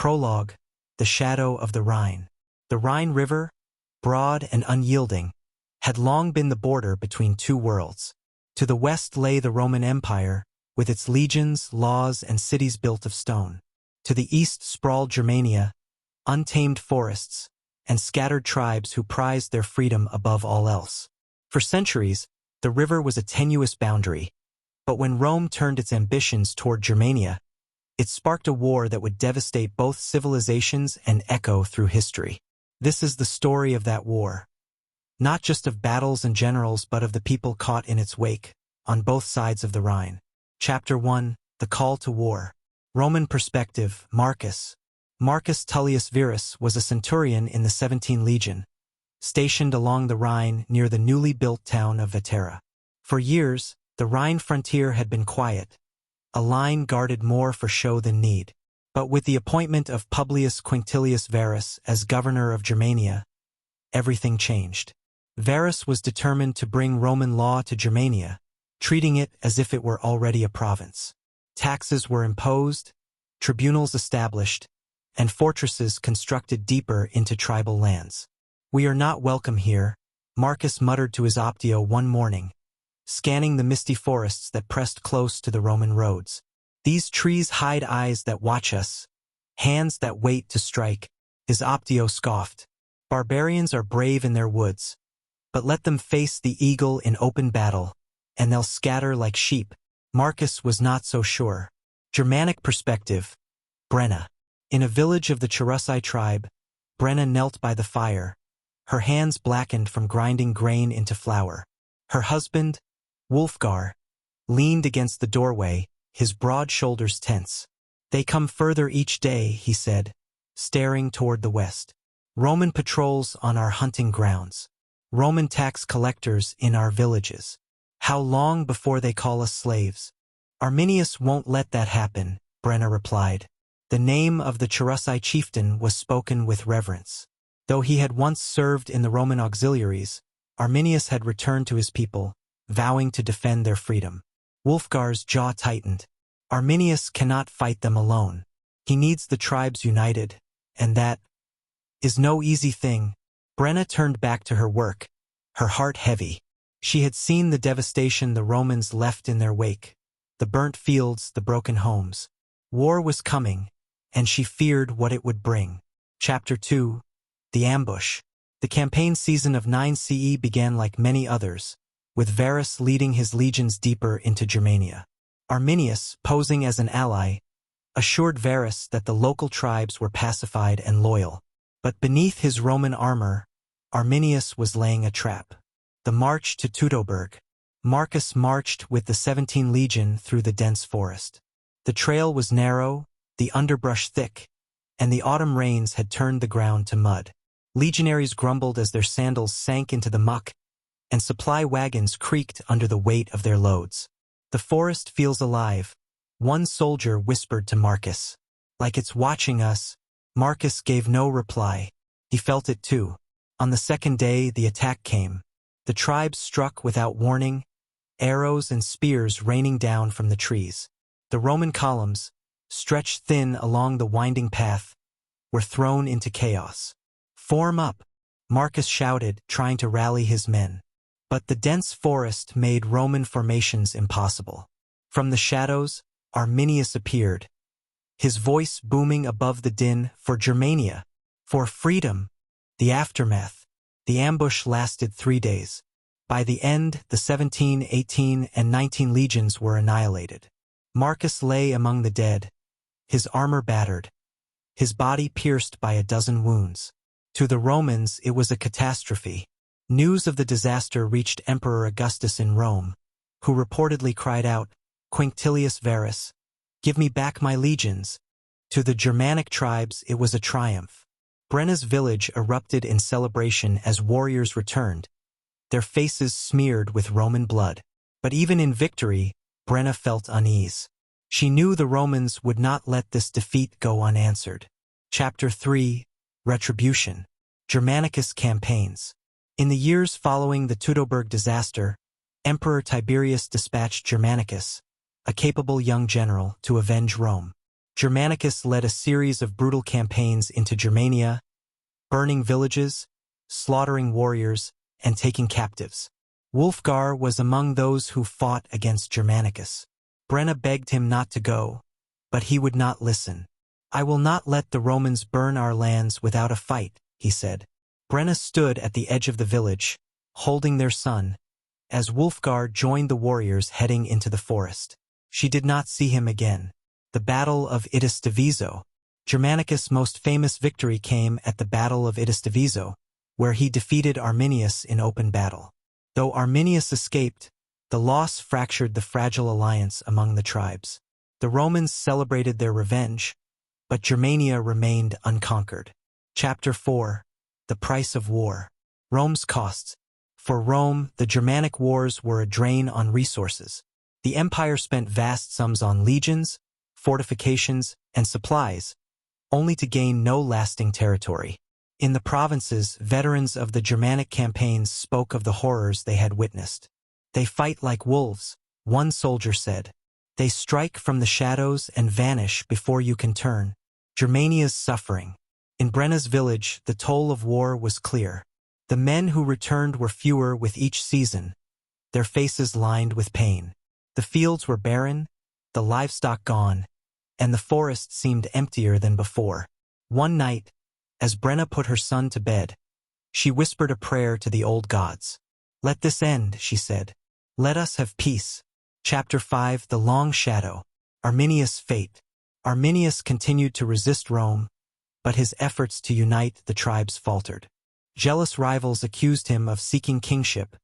Prologue: The Shadow of the Rhine. The Rhine River, broad and unyielding, had long been the border between two worlds. To the west lay the Roman Empire, with its legions, laws, and cities built of stone. To the east sprawled Germania, untamed forests, and scattered tribes who prized their freedom above all else. For centuries, the river was a tenuous boundary, but when Rome turned its ambitions toward Germania, it sparked a war that would devastate both civilizations and echo through history. This is the story of that war. Not just of battles and generals, but of the people caught in its wake, on both sides of the Rhine. Chapter 1: The Call to War. Roman perspective. Marcus Tullius Verus was a centurion in the 17th Legion, stationed along the Rhine near the newly built town of Vetera. For years, the Rhine frontier had been quiet, a line guarded more for show than need. But with the appointment of Publius Quinctilius Verus as governor of Germania, everything changed. Verus was determined to bring Roman law to Germania, treating it as if it were already a province. Taxes were imposed, tribunals established, and fortresses constructed deeper into tribal lands. "We are not welcome here," Marcus muttered to his optio one morning, scanning the misty forests that pressed close to the Roman roads. "These trees hide eyes that watch us, hands that wait to strike," his optio scoffed. "Barbarians are brave in their woods, but let them face the eagle in open battle, and they'll scatter like sheep." Marcus was not so sure. Germanic perspective. Brenna. In a village of the Cherusci tribe, Brenna knelt by the fire, her hands blackened from grinding grain into flour. Her husband, Wulfgar, leaned against the doorway, his broad shoulders tense. "They come further each day," he said, staring toward the west. "Roman patrols on our hunting grounds. Roman tax collectors in our villages. How long before they call us slaves?" "Arminius won't let that happen," Brenna replied. The name of the Cherusci chieftain was spoken with reverence. Though he had once served in the Roman auxiliaries, Arminius had returned to his people, vowing to defend their freedom. Wulfgar's jaw tightened. Arminius cannot fight them alone. He needs the tribes united, and that is no easy thing. Brenna turned back to her work, her heart heavy. She had seen the devastation the Romans left in their wake, the burnt fields, the broken homes. War was coming, and she feared what it would bring. Chapter 2: The Ambush. The campaign season of 9 CE began like many others, with Verus leading his legions deeper into Germania. Arminius, posing as an ally, assured Verus that the local tribes were pacified and loyal. But beneath his Roman armor, Arminius was laying a trap. The march to Teutoburg. Marcus marched with the 17th Legion through the dense forest. The trail was narrow, the underbrush thick, and the autumn rains had turned the ground to mud. Legionaries grumbled as their sandals sank into the muck, and supply wagons creaked under the weight of their loads. "The forest feels alive," one soldier whispered to Marcus. "Like it's watching us." Marcus gave no reply. He felt it too. On the second day, the attack came. The tribes struck without warning, arrows and spears raining down from the trees. The Roman columns, stretched thin along the winding path, were thrown into chaos. "Form up," Marcus shouted, trying to rally his men. But the dense forest made Roman formations impossible. From the shadows, Arminius appeared, his voice booming above the din: "For Germania! For freedom!" The aftermath. The ambush lasted 3 days. By the end, the 17, 18, and 19 legions were annihilated. Marcus lay among the dead, his armor battered, his body pierced by a dozen wounds. To the Romans, it was a catastrophe. News of the disaster reached Emperor Augustus in Rome, who reportedly cried out, "Quinctilius Verus, give me back my legions." To the Germanic tribes, it was a triumph. Brenna's village erupted in celebration as warriors returned, their faces smeared with Roman blood. But even in victory, Brenna felt unease. She knew the Romans would not let this defeat go unanswered. Chapter 3: Retribution. Germanicus campaigns. In the years following the Teutoburg disaster, Emperor Tiberius dispatched Germanicus, a capable young general, to avenge Rome. Germanicus led a series of brutal campaigns into Germania, burning villages, slaughtering warriors, and taking captives. Wulfgar was among those who fought against Germanicus. Brenna begged him not to go, but he would not listen. "I will not let the Romans burn our lands without a fight," he said. Brenna stood at the edge of the village, holding their son, as Wulfgar joined the warriors heading into the forest. She did not see him again. The Battle of Idistavizo. Germanicus' most famous victory came at the Battle of Idistavizo, where he defeated Arminius in open battle. Though Arminius escaped, the loss fractured the fragile alliance among the tribes. The Romans celebrated their revenge, but Germania remained unconquered. Chapter 4. The Price of War. Rome's costs. For Rome, the Germanic wars were a drain on resources. The empire spent vast sums on legions, fortifications, and supplies, only to gain no lasting territory. In the provinces, veterans of the Germanic campaigns spoke of the horrors they had witnessed. "They fight like wolves," one soldier said. "They strike from the shadows and vanish before you can turn." Germania's suffering. In Brenna's village, the toll of war was clear. The men who returned were fewer with each season, their faces lined with pain. The fields were barren, the livestock gone, and the forest seemed emptier than before. One night, as Brenna put her son to bed, she whispered a prayer to the old gods. "Let this end," she said. "Let us have peace." Chapter 5. The Long Shadow. Arminius' fate. Arminius continued to resist Rome, but his efforts to unite the tribes faltered. Jealous rivals accused him of seeking kingship,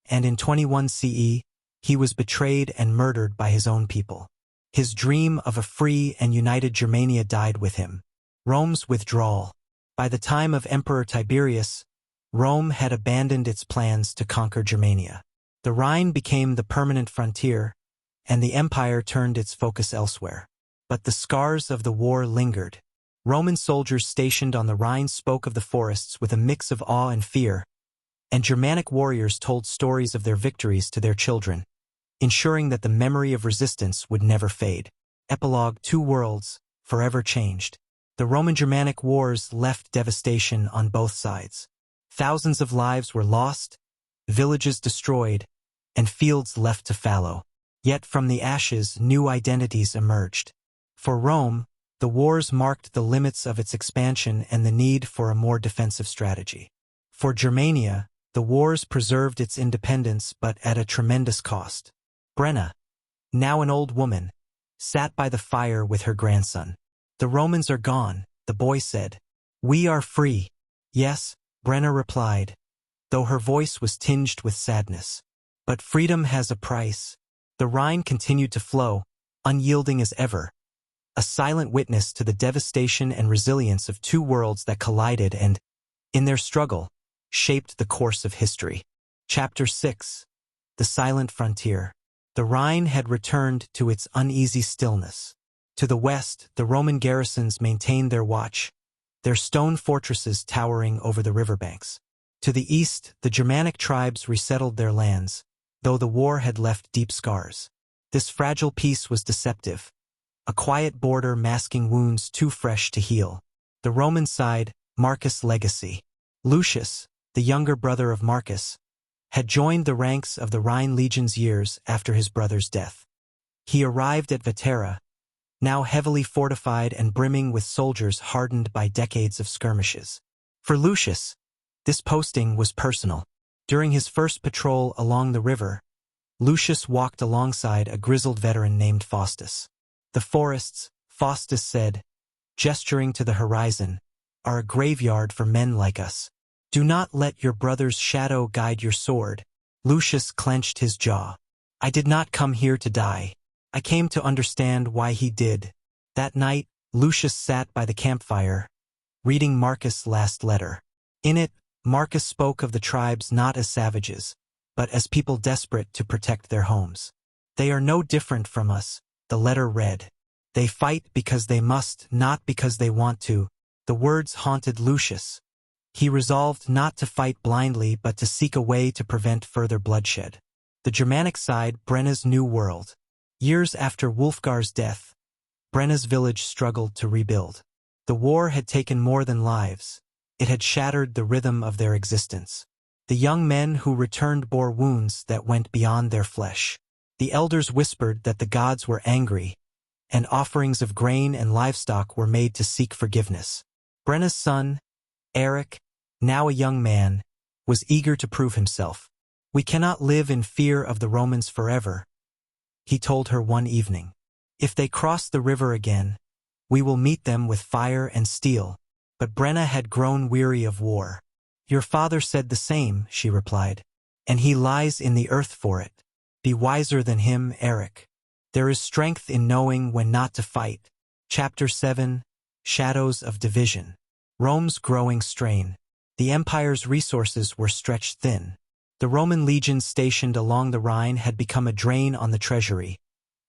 and in 21 CE, he was betrayed and murdered by his own people. His dream of a free and united Germania died with him. Rome's withdrawal. By the time of Emperor Tiberius, Rome had abandoned its plans to conquer Germania. The Rhine became the permanent frontier, and the empire turned its focus elsewhere. But the scars of the war lingered. Roman soldiers stationed on the Rhine spoke of the forests with a mix of awe and fear, and Germanic warriors told stories of their victories to their children, ensuring that the memory of resistance would never fade. Epilogue. Two worlds, forever changed. The Roman-Germanic wars left devastation on both sides. Thousands of lives were lost, villages destroyed, and fields left to fallow. Yet from the ashes, new identities emerged. For Rome, the wars marked the limits of its expansion and the need for a more defensive strategy. For Germania, the wars preserved its independence but at a tremendous cost. Brenna, now an old woman, sat by the fire with her grandson. "The Romans are gone," the boy said. "We are free." "Yes," Brenna replied, though her voice was tinged with sadness. "But freedom has a price." The Rhine continued to flow, unyielding as ever, a silent witness to the devastation and resilience of two worlds that collided and, in their struggle, shaped the course of history. Chapter 6. The Silent Frontier. The Rhine had returned to its uneasy stillness. To the west, the Roman garrisons maintained their watch, their stone fortresses towering over the riverbanks. To the east, the Germanic tribes resettled their lands, though the war had left deep scars. This fragile peace was deceptive, a quiet border masking wounds too fresh to heal. The Roman side, Marcus' legacy. Lucius, the younger brother of Marcus, had joined the ranks of the Rhine legions years after his brother's death. He arrived at Vetera, now heavily fortified and brimming with soldiers hardened by decades of skirmishes. For Lucius, this posting was personal. During his first patrol along the river, Lucius walked alongside a grizzled veteran named Faustus. "The forests," Faustus said, gesturing to the horizon, "are a graveyard for men like us. Do not let your brother's shadow guide your sword." Lucius clenched his jaw. "I did not come here to die. I came to understand why he did." That night, Lucius sat by the campfire, reading Marcus' last letter. In it, Marcus spoke of the tribes not as savages, but as people desperate to protect their homes. "They are no different from us," the letter read. "They fight because they must, not because they want to." The words haunted Lucius. He resolved not to fight blindly but to seek a way to prevent further bloodshed. The Germanic side, Brenna's new world. Years after Wulfgar's death, Brenna's village struggled to rebuild. The war had taken more than lives. It had shattered the rhythm of their existence. The young men who returned bore wounds that went beyond their flesh. The elders whispered that the gods were angry, and offerings of grain and livestock were made to seek forgiveness. Brenna's son, Eric, now a young man, was eager to prove himself. "We cannot live in fear of the Romans forever," he told her one evening. "If they cross the river again, we will meet them with fire and steel." But Brenna had grown weary of war. "Your father said the same," she replied, "and he lies in the earth for it. Be wiser than him, Eric. There is strength in knowing when not to fight." Chapter 7: Shadows of Division. Rome's growing strain. The empire's resources were stretched thin. The Roman legions stationed along the Rhine had become a drain on the treasury,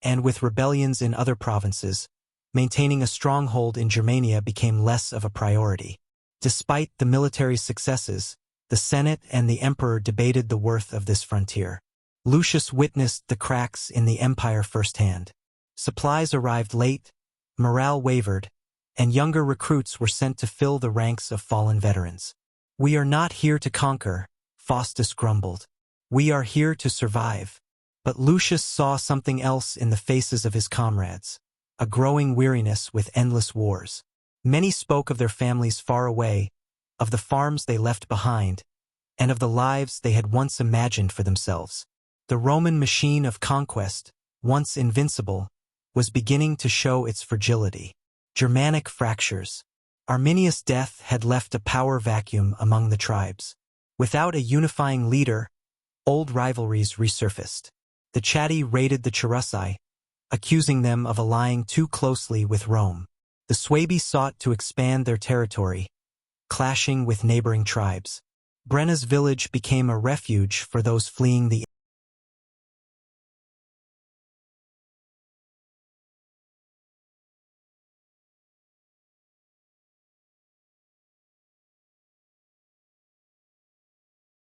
and with rebellions in other provinces, maintaining a stronghold in Germania became less of a priority. Despite the military successes, the Senate and the emperor debated the worth of this frontier. Lucius witnessed the cracks in the empire firsthand. Supplies arrived late, morale wavered, and younger recruits were sent to fill the ranks of fallen veterans. "We are not here to conquer," Faustus grumbled. "We are here to survive." But Lucius saw something else in the faces of his comrades, a growing weariness with endless wars. Many spoke of their families far away, of the farms they left behind, and of the lives they had once imagined for themselves. The Roman machine of conquest, once invincible, was beginning to show its fragility. Germanic fractures. Arminius' death had left a power vacuum among the tribes. Without a unifying leader, old rivalries resurfaced. The Chatti raided the Cherusci, accusing them of allying too closely with Rome. The Suebi sought to expand their territory, clashing with neighboring tribes. Brenna's village became a refuge for those fleeing the